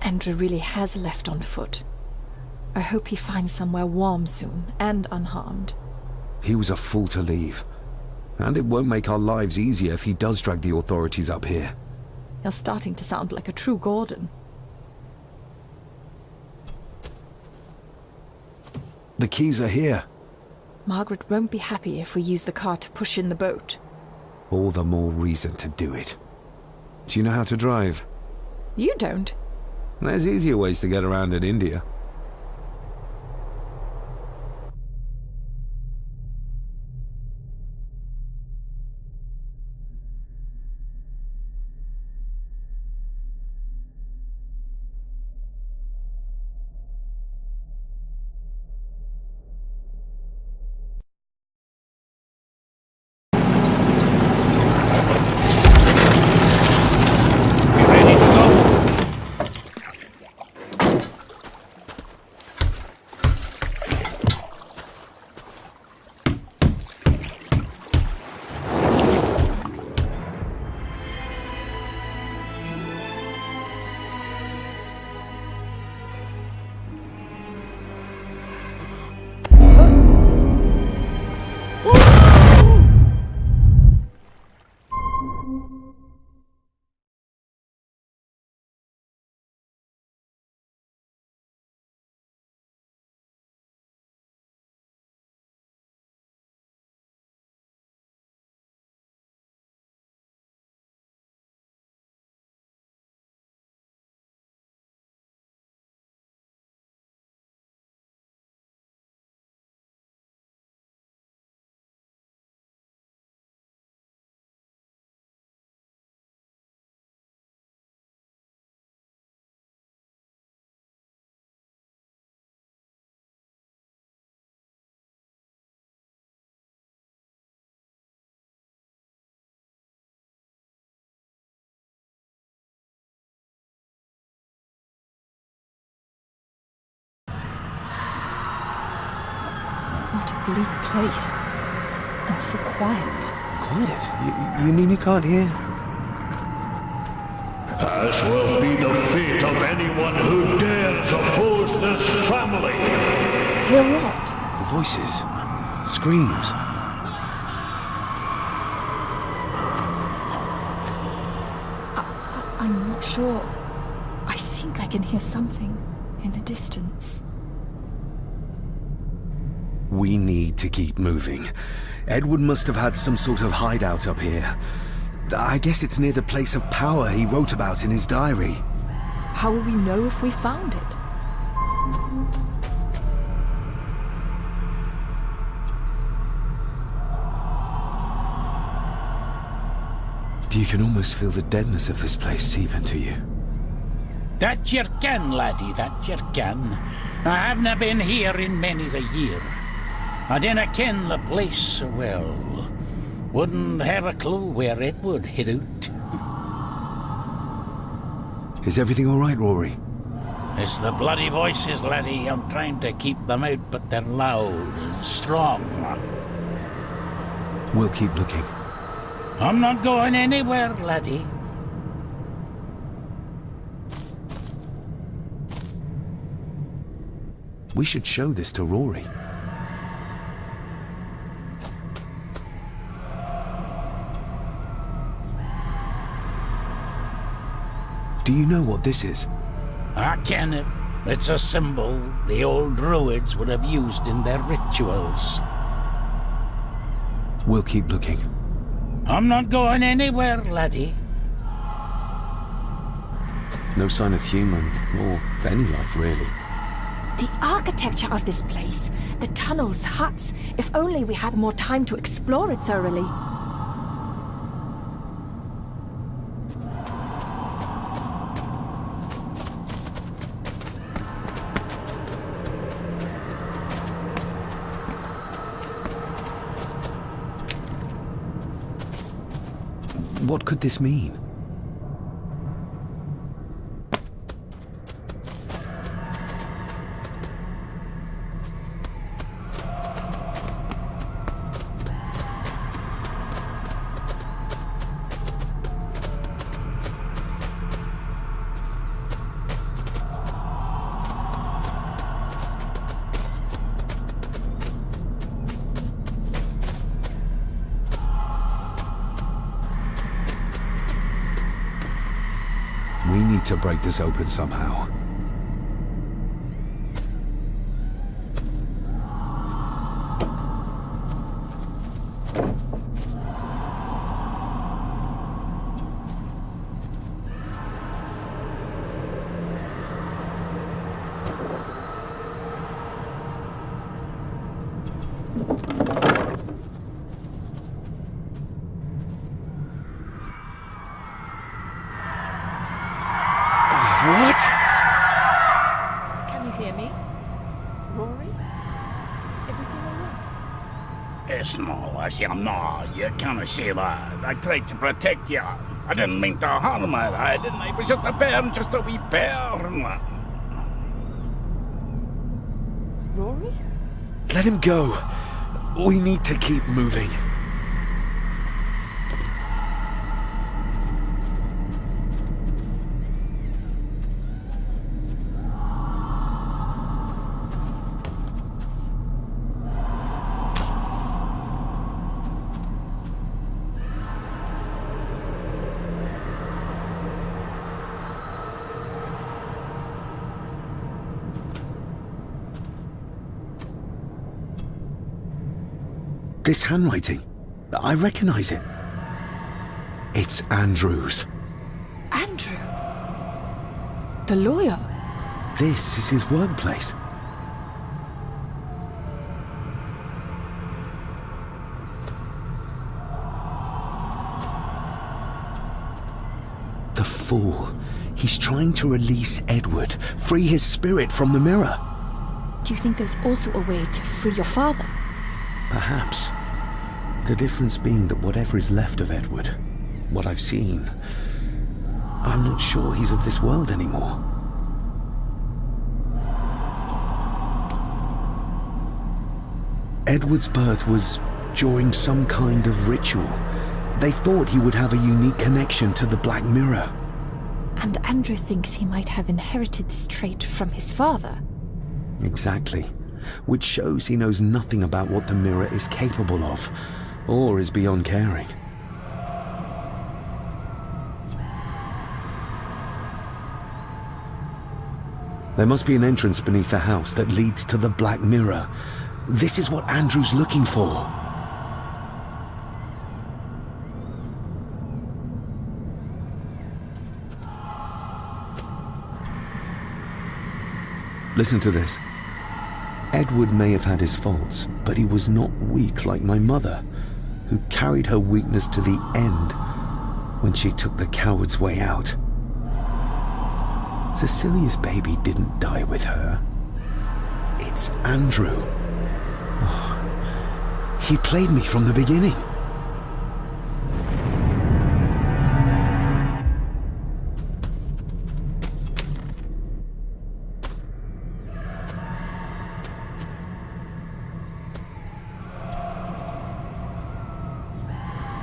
Andrew really has left on foot. I hope he finds somewhere warm soon and unharmed. He was a fool to leave. And it won't make our lives easier if he does drag the authorities up here. You're starting to sound like a true Gordon. The keys are here. Margaret won't be happy if we use the car to push in the boat. All the more reason to do it. Do you know how to drive? You don't. There's easier ways to get around in India. What a bleak place. And so quiet. Quiet? You mean you can't hear? As will be the fate of anyone who dares oppose this family. Hear what? Voices. Screams. I'm not sure. I think I can hear something in the distance. We need to keep moving. Edward must have had some sort of hideout up here. I guess it's near the place of power he wrote about in his diary. How will we know if we found it? You can almost feel the deadness of this place seep into you. That you can, laddie, that you can. I havena been here in many a year. I dinna ken the place so well. Wouldn't have a clue where it would hit out. Is everything all right, Rory? It's the bloody voices, laddie. I'm trying to keep them out, but they're loud and strong. We'll keep looking. I'm not going anywhere, laddie. We should show this to Rory. Do you know what this is? I ken it. It's a symbol the old druids would have used in their rituals. We'll keep looking. I'm not going anywhere, laddie. No sign of human, or any life, really. The architecture of this place, the tunnels, huts. If only we had more time to explore it thoroughly. What could this mean? We need to break this open somehow. What? Can you hear me? Rory? Is everything alright? It's no, you can't see that. I tried to protect you. I didn't mean to harm her. I didn't. I was just a bear, just a wee bear. Rory? Let him go. We need to keep moving. This handwriting, I recognize it. It's Andrew's. Andrew? The lawyer? This is his workplace. The fool. He's trying to release Edward, free his spirit from the mirror. Do you think there's also a way to free your father? Perhaps. The difference being that whatever is left of Edward, what I've seen, I'm not sure he's of this world anymore. Edward's birth was during some kind of ritual. They thought he would have a unique connection to the Black Mirror. And Andrew thinks he might have inherited this trait from his father. Exactly. Which shows he knows nothing about what the mirror is capable of, or is beyond caring. There must be an entrance beneath the house that leads to the Black Mirror. This is what Andrew's looking for. Listen to this. Edward may have had his faults, but he was not weak like my mother, who carried her weakness to the end when she took the coward's way out. Cecilia's baby didn't die with her. It's Andrew. Oh, he played me from the beginning.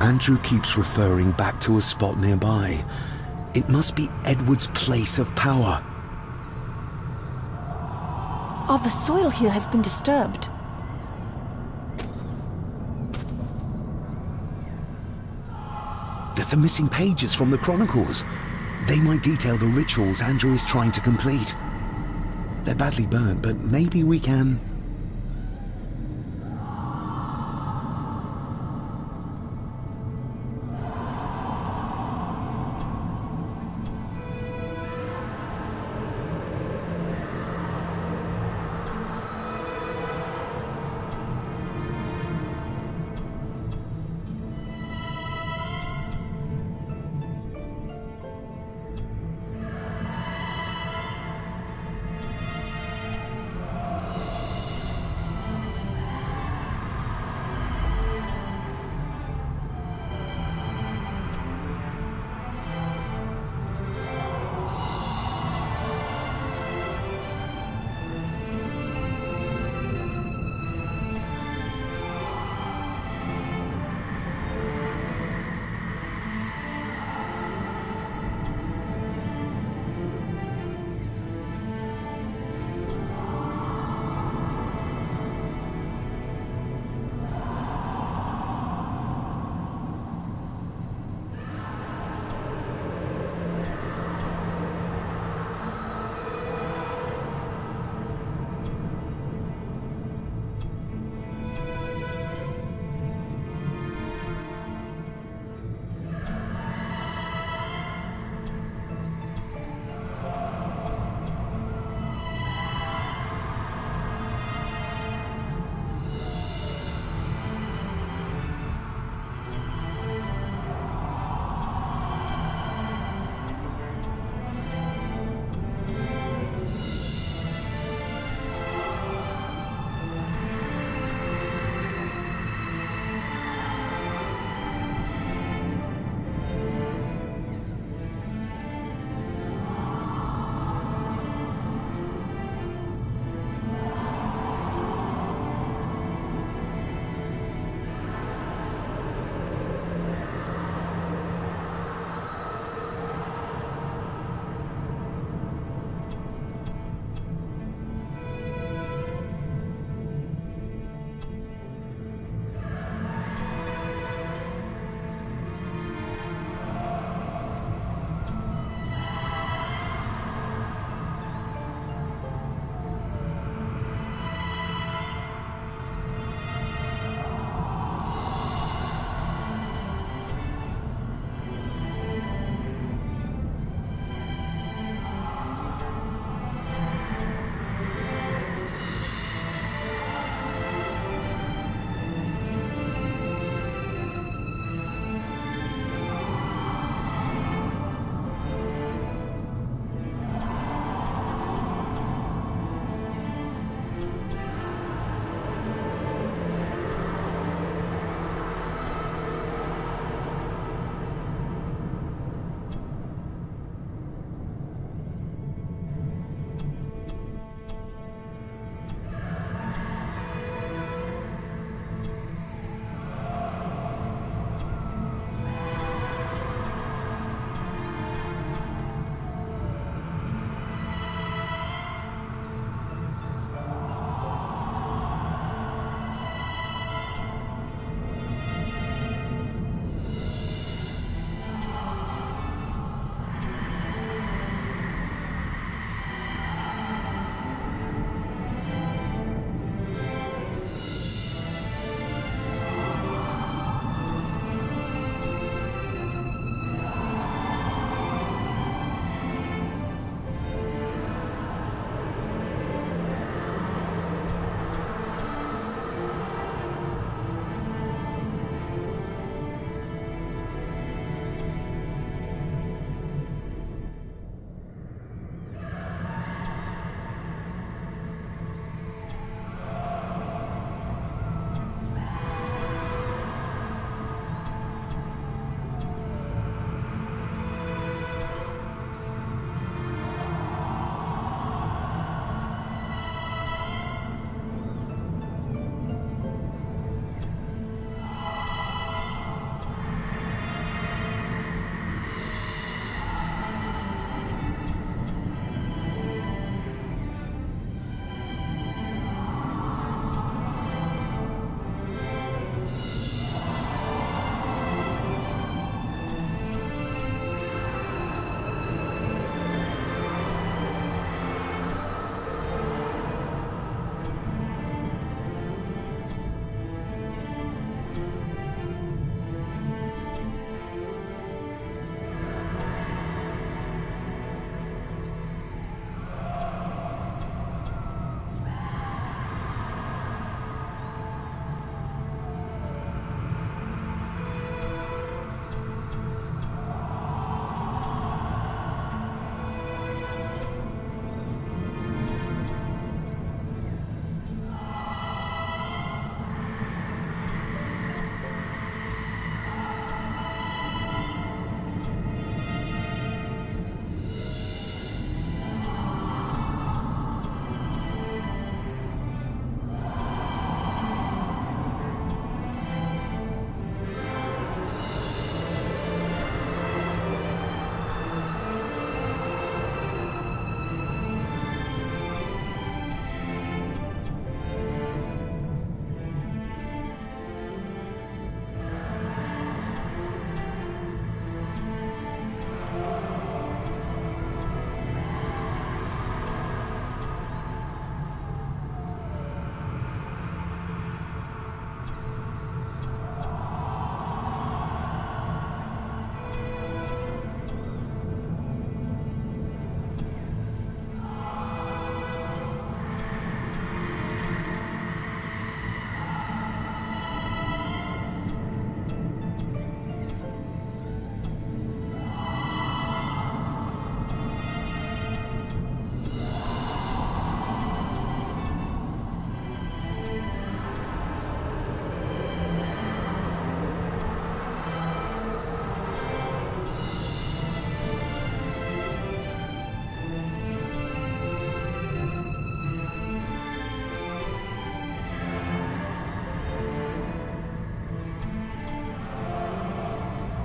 Andrew keeps referring back to a spot nearby. It must be Edward's place of power. Oh, the soil here has been disturbed. They're the missing pages from the Chronicles. They might detail the rituals Andrew is trying to complete. They're badly burnt, but maybe we can...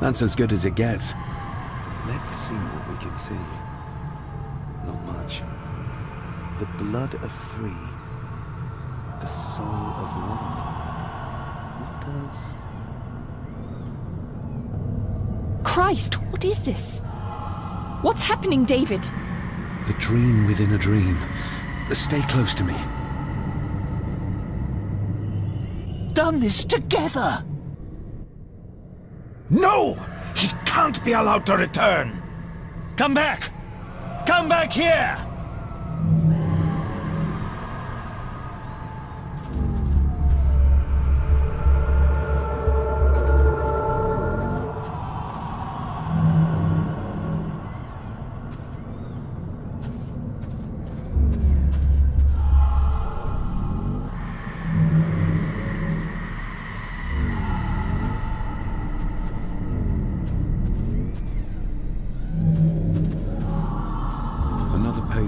That's as good as it gets. Let's see what we can see. Not much. The blood of 3. The soul of 1. What does... Christ, what is this? What's happening, David? A dream within a dream. Stay close to me. Done this together! No! He can't be allowed to return! Come back! Come back here!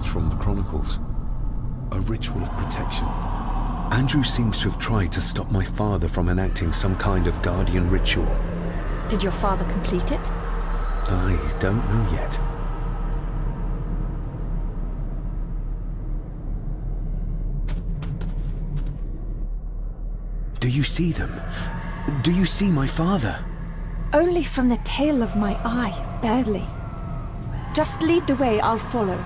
From the Chronicles. A ritual of protection. Andrew seems to have tried to stop my father from enacting some kind of guardian ritual. Did your father complete it? I don't know yet. Do you see them? Do you see my father? Only from the tail of my eye, barely. Just lead the way, I'll follow.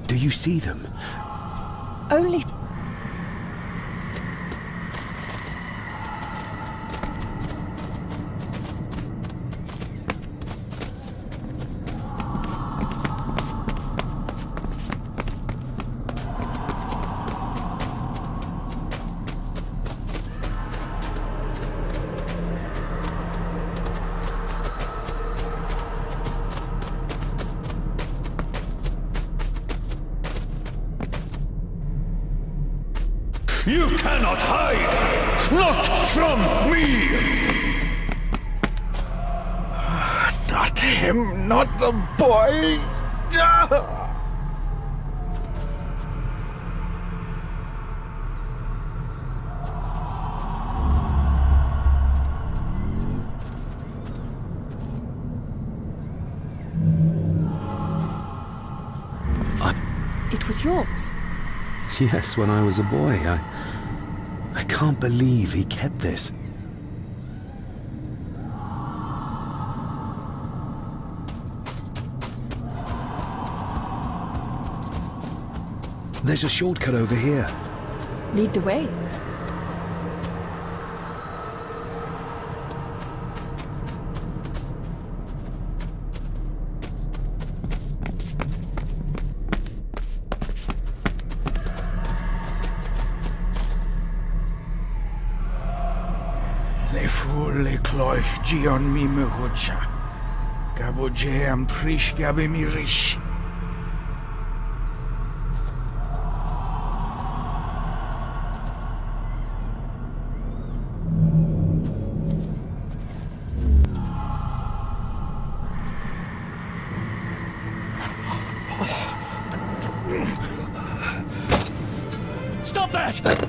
Do you see them? Only... You cannot hide! Not from me! Not him, not the boy! It was yours. Yes, when I was a boy. I can't believe he kept this. There's a shortcut over here. Lead the way. Le cloich gion mi mehucha. Gabo jeam prish gabe mi rish. Stop that!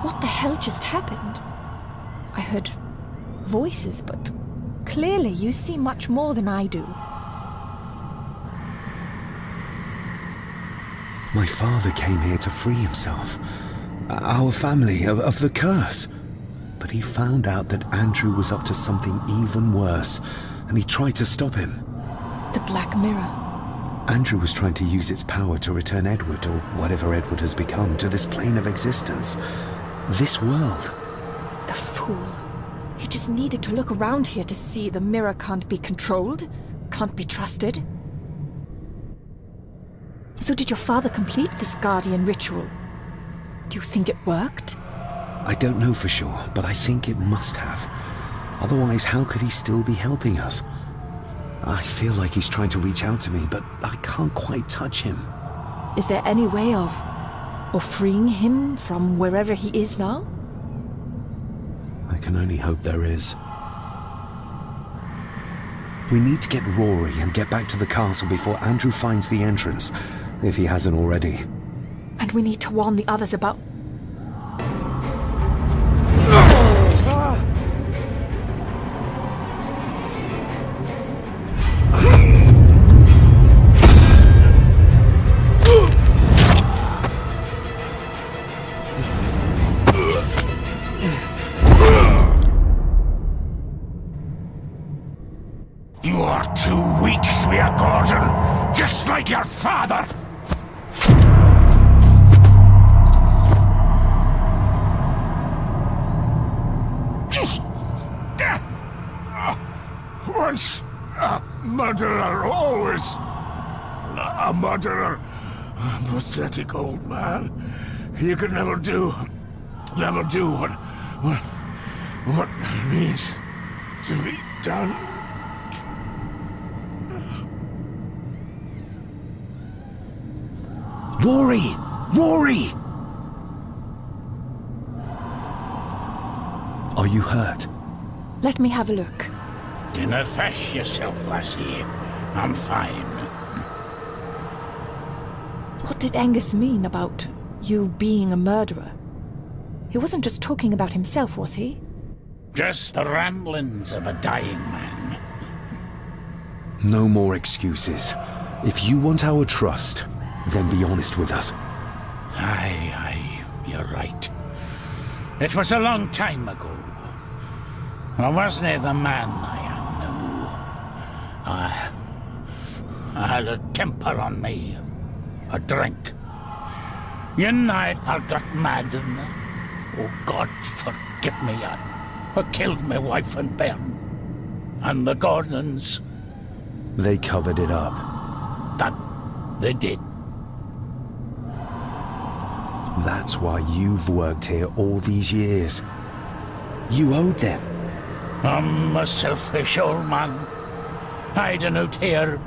What the hell just happened? I heard voices, but clearly you see much more than I do. My father came here to free himself, our family, of the curse. But he found out that Andrew was up to something even worse, and he tried to stop him. The Black Mirror. Andrew was trying to use its power to return Edward, or whatever Edward has become, to this plane of existence. This world. The fool. He just needed to look around here to see the mirror can't be controlled, can't be trusted. So did your father complete this guardian ritual? Do you think it worked? I don't know for sure, but I think it must have. Otherwise, how could he still be helping us? I feel like he's trying to reach out to me, but I can't quite touch him. Is there any way of freeing him from wherever he is now? I can only hope there is. We need to get Rory and get back to the castle before Andrew finds the entrance, if he hasn't already. And we need to warn the others about... You are too weak, Swear Gordon, just like your father. Once a murderer, always a murderer. A pathetic old man. You could never do what needs to be done. Rory! Rory! Are you hurt? Let me have a look. Do not fash yourself, lassie. I'm fine. What did Angus mean about you being a murderer? He wasn't just talking about himself, was he? Just the ramblings of a dying man. No more excuses. If you want our trust, then be honest with us. Aye, you're right. It was a long time ago. I wasn't the man I am now. I had a temper on me. A drink. One night I got mad and, oh God forgive me, I killed my wife and bairn. And the Gordons. They covered it up. That they did. That's why you've worked here all these years. You owed them. I'm a selfish old man. Hiding out here,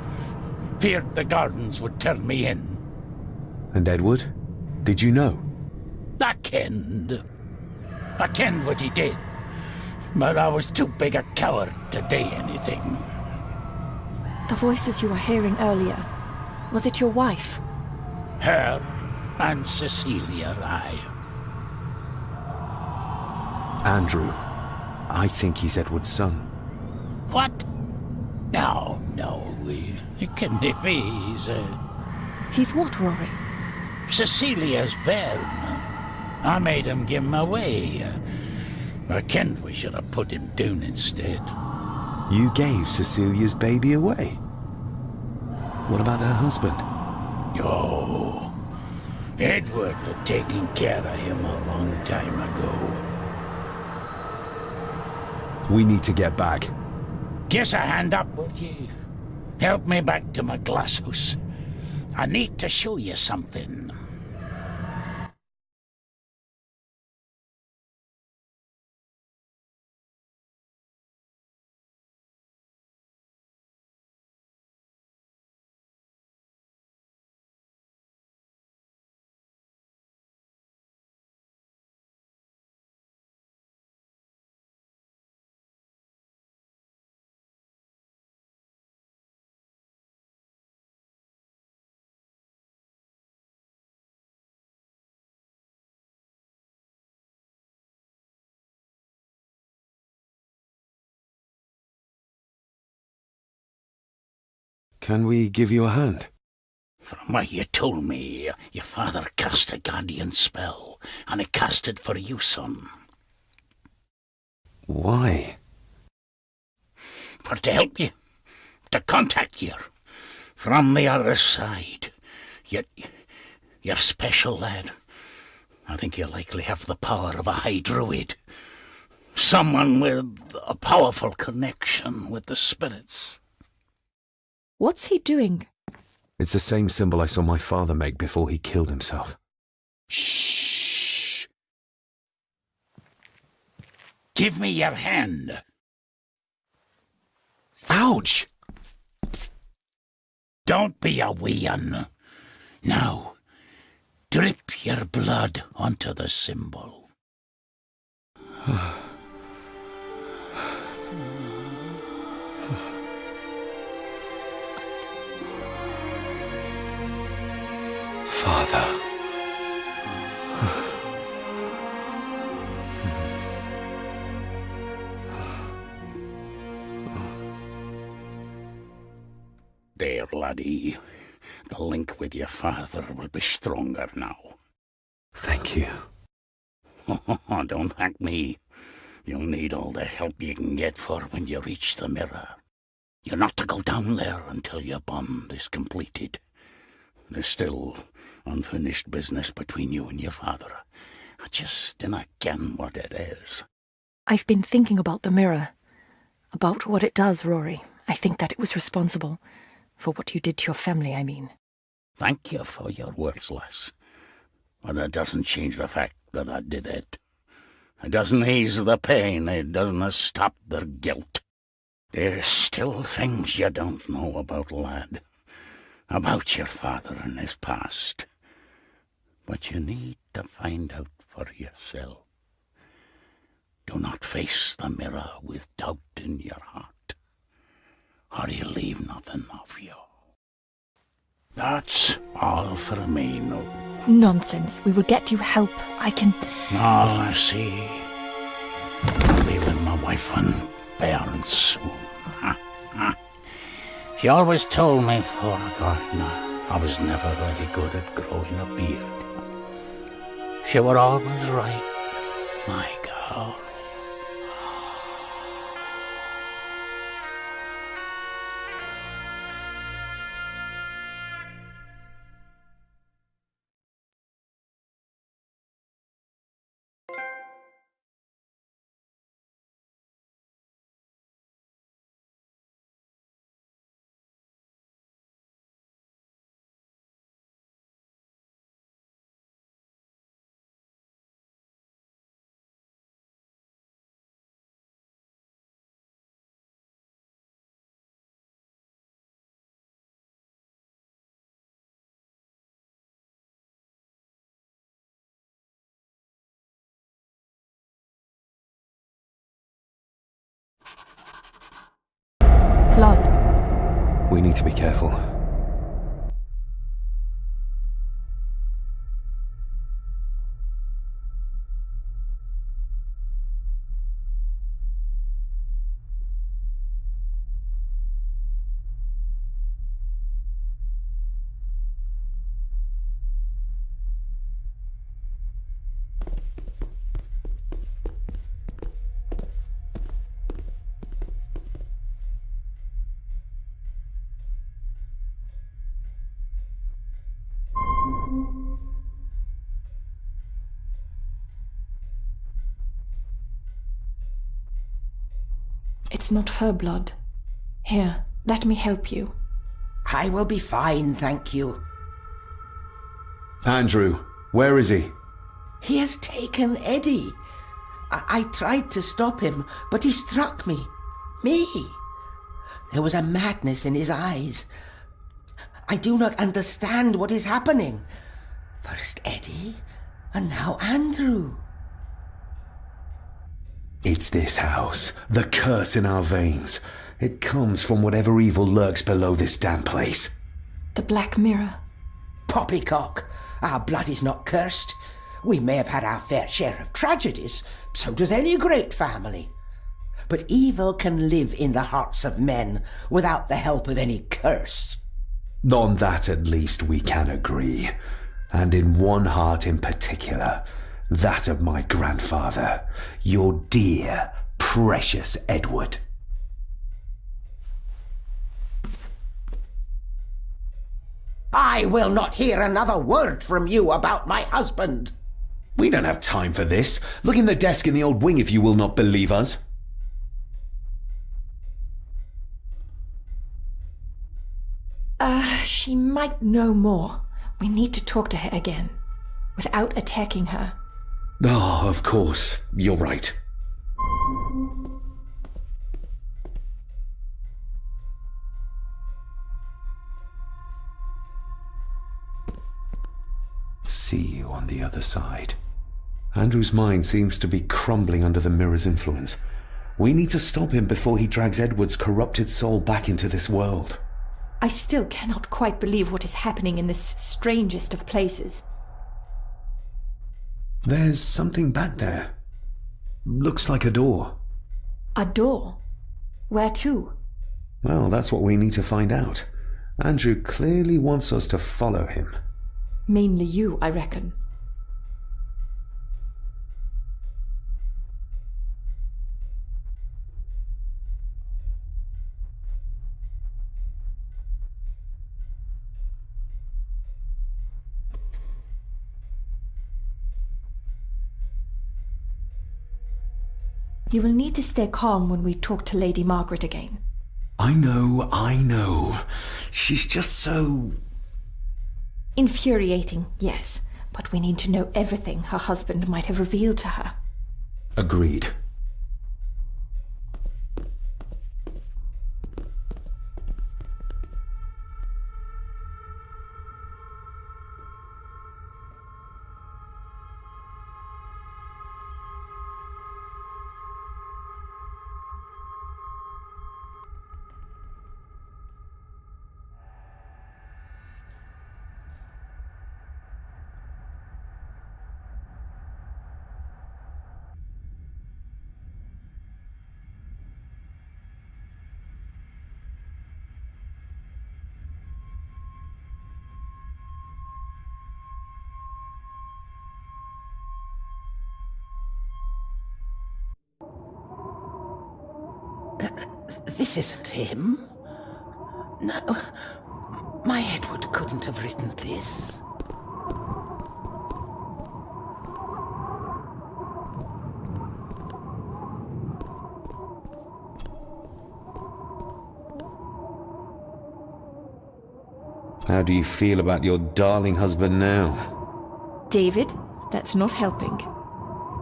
feared the Gardens would turn me in. And Edward? Did you know? I kenned what he did. But I was too big a coward to do anything. The voices you were hearing earlier, was it your wife? Her and Cecilia, aye. Andrew. I think he's Edward's son. What? No, it can't be. He's what, Rory? Cecilia's bairn. I made him give him away. I kenned we should have put him down instead. You gave Cecilia's baby away? What about her husband? Oh, Edward had taken care of him a long time ago. We need to get back. Guess a hand up, would you? Help me back to my glass house. I need to show you something. Can we give you a hand? From what you told me, your father cast a guardian spell, and he cast it for you, son. Why? For to help you, to contact you from the other side. You're special, lad. I think you likely have the power of a high druid. Someone with a powerful connection with the spirits. What's he doing? It's the same symbol I saw my father make before he killed himself. Shh! Give me your hand. Ouch! Don't be a wee un. Now, drip your blood onto the symbol. Father. There, laddie. The link with your father will be stronger now. Thank you. Don't thank me. You'll need all the help you can get for when you reach the mirror. You're not to go down there until your bond is completed. There's still unfinished business between you and your father. I just dinna ken what it is. I've been thinking about the mirror. About what it does, Rory. I think that it was responsible. For what you did to your family, I mean. Thank you for your words, lass. But it doesn't change the fact that I did it. It doesn't ease the pain. It doesn't stop their guilt. There's still things you don't know about, lad. About your father and his past. But you need to find out for yourself. Do not face the mirror with doubt in your heart, or you'll leave nothing of you. That's all for me, no. Nonsense. We will get you help. I can... All I see. I'll be with my wife and parents soon. She always told me for a gardener I was never very good at growing a beard. She were always right, my girl. Blood. We need to be careful. It's not her blood. Here, let me help you. I will be fine, thank you. Andrew, where is he? He has taken Eddie. I tried to stop him, but he struck me. Me. There was a madness in his eyes. I do not understand what is happening. First Eddie, and now Andrew. It's this house. The curse in our veins. It comes from whatever evil lurks below this damn place. The Black Mirror. Poppycock. Our blood is not cursed. We may have had our fair share of tragedies. So does any great family. but evil can live in the hearts of men without the help of any curse. On that at least we can agree. And in one heart in particular, that of my grandfather, your dear, precious Edward. I will not hear another word from you about my husband. We don't have time for this. Look in the desk in the old wing if you will not believe us. She might know more. We need to talk to her again, without attacking her. Oh, of course. You're right. See you on the other side. Andrew's mind seems to be crumbling under the mirror's influence. We need to stop him before he drags Edward's corrupted soul back into this world. I still cannot quite believe what is happening in this strangest of places. There's something back there. Looks like a door. A door? Where to? Well, that's what we need to find out. Andrew clearly wants us to follow him. Mainly you, I reckon. You will need to stay calm when we talk to Lady Margaret again. I know. She's just so... Infuriating, yes, but we need to know everything her husband might have revealed to her. Agreed. This isn't him. No, my Edward couldn't have written this. How do you feel about your darling husband now? David, that's not helping.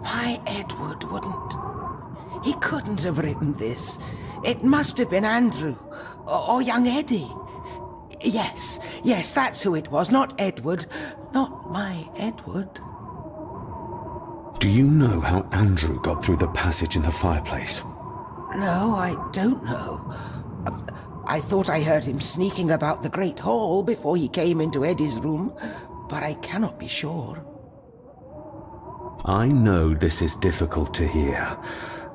My Edward wouldn't. He couldn't have written this. It must have been Andrew, or young Eddie. Yes, that's who it was, not Edward. Not my Edward. Do you know how Andrew got through the passage in the fireplace? No, I don't know. I thought I heard him sneaking about the Great Hall before he came into Eddie's room, but I cannot be sure. I know this is difficult to hear,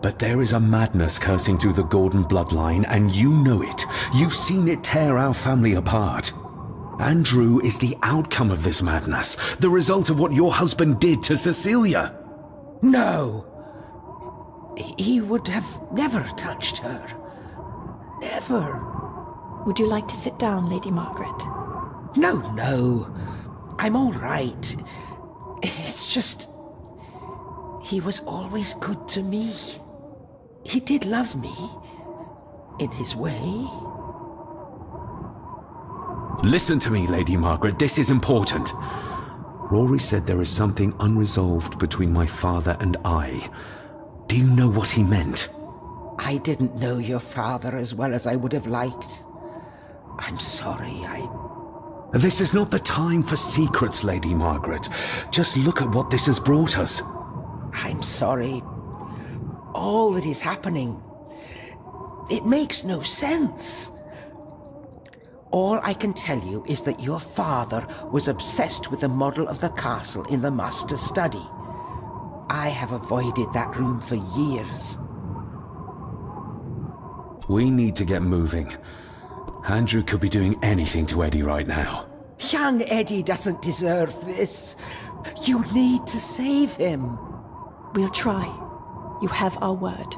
but there is a madness coursing through the Gordon bloodline, and you know it. You've seen it tear our family apart. Andrew is the outcome of this madness, the result of what your husband did to Cecilia. No. He would have never touched her. Never. Would you like to sit down, Lady Margaret? No. I'm all right. It's just... he was always good to me. He did love me. In his way. Listen to me, Lady Margaret. This is important. Rory said there is something unresolved between my father and I. Do you know what he meant? I didn't know your father as well as I would have liked. I'm sorry, This is not the time for secrets, Lady Margaret. Just look at what this has brought us. I'm sorry. All that is happening, it makes no sense. All I can tell you is that your father was obsessed with the model of the castle in the master's study. I have avoided that room for years. We need to get moving. Andrew could be doing anything to Eddie right now. Young Eddie doesn't deserve this. You need to save him. We'll try. You have our word.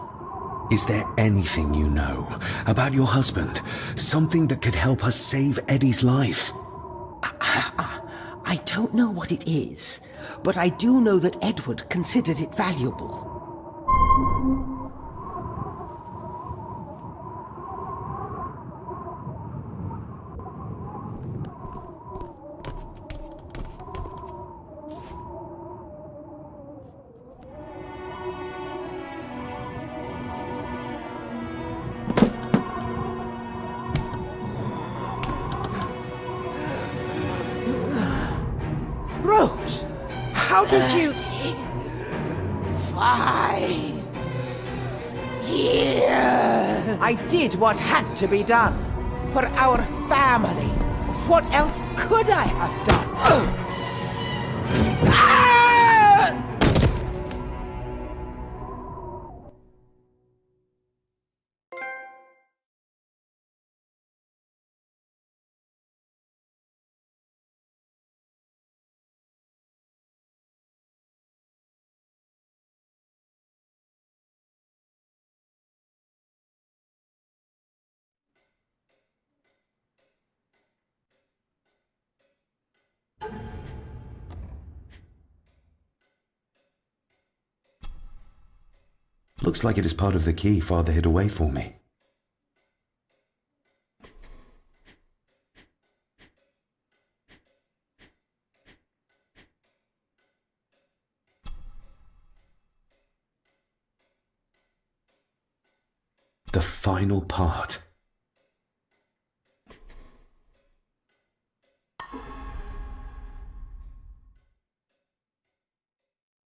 Is there anything you know about your husband? Something that could help us save Eddie's life? I don't know what it is, but I do know that Edward considered it valuable. Rose, how did you... 5 years. I did what had to be done. For our family. What else could I have done? Ah! Looks like it is part of the key Father hid away for me. The final part.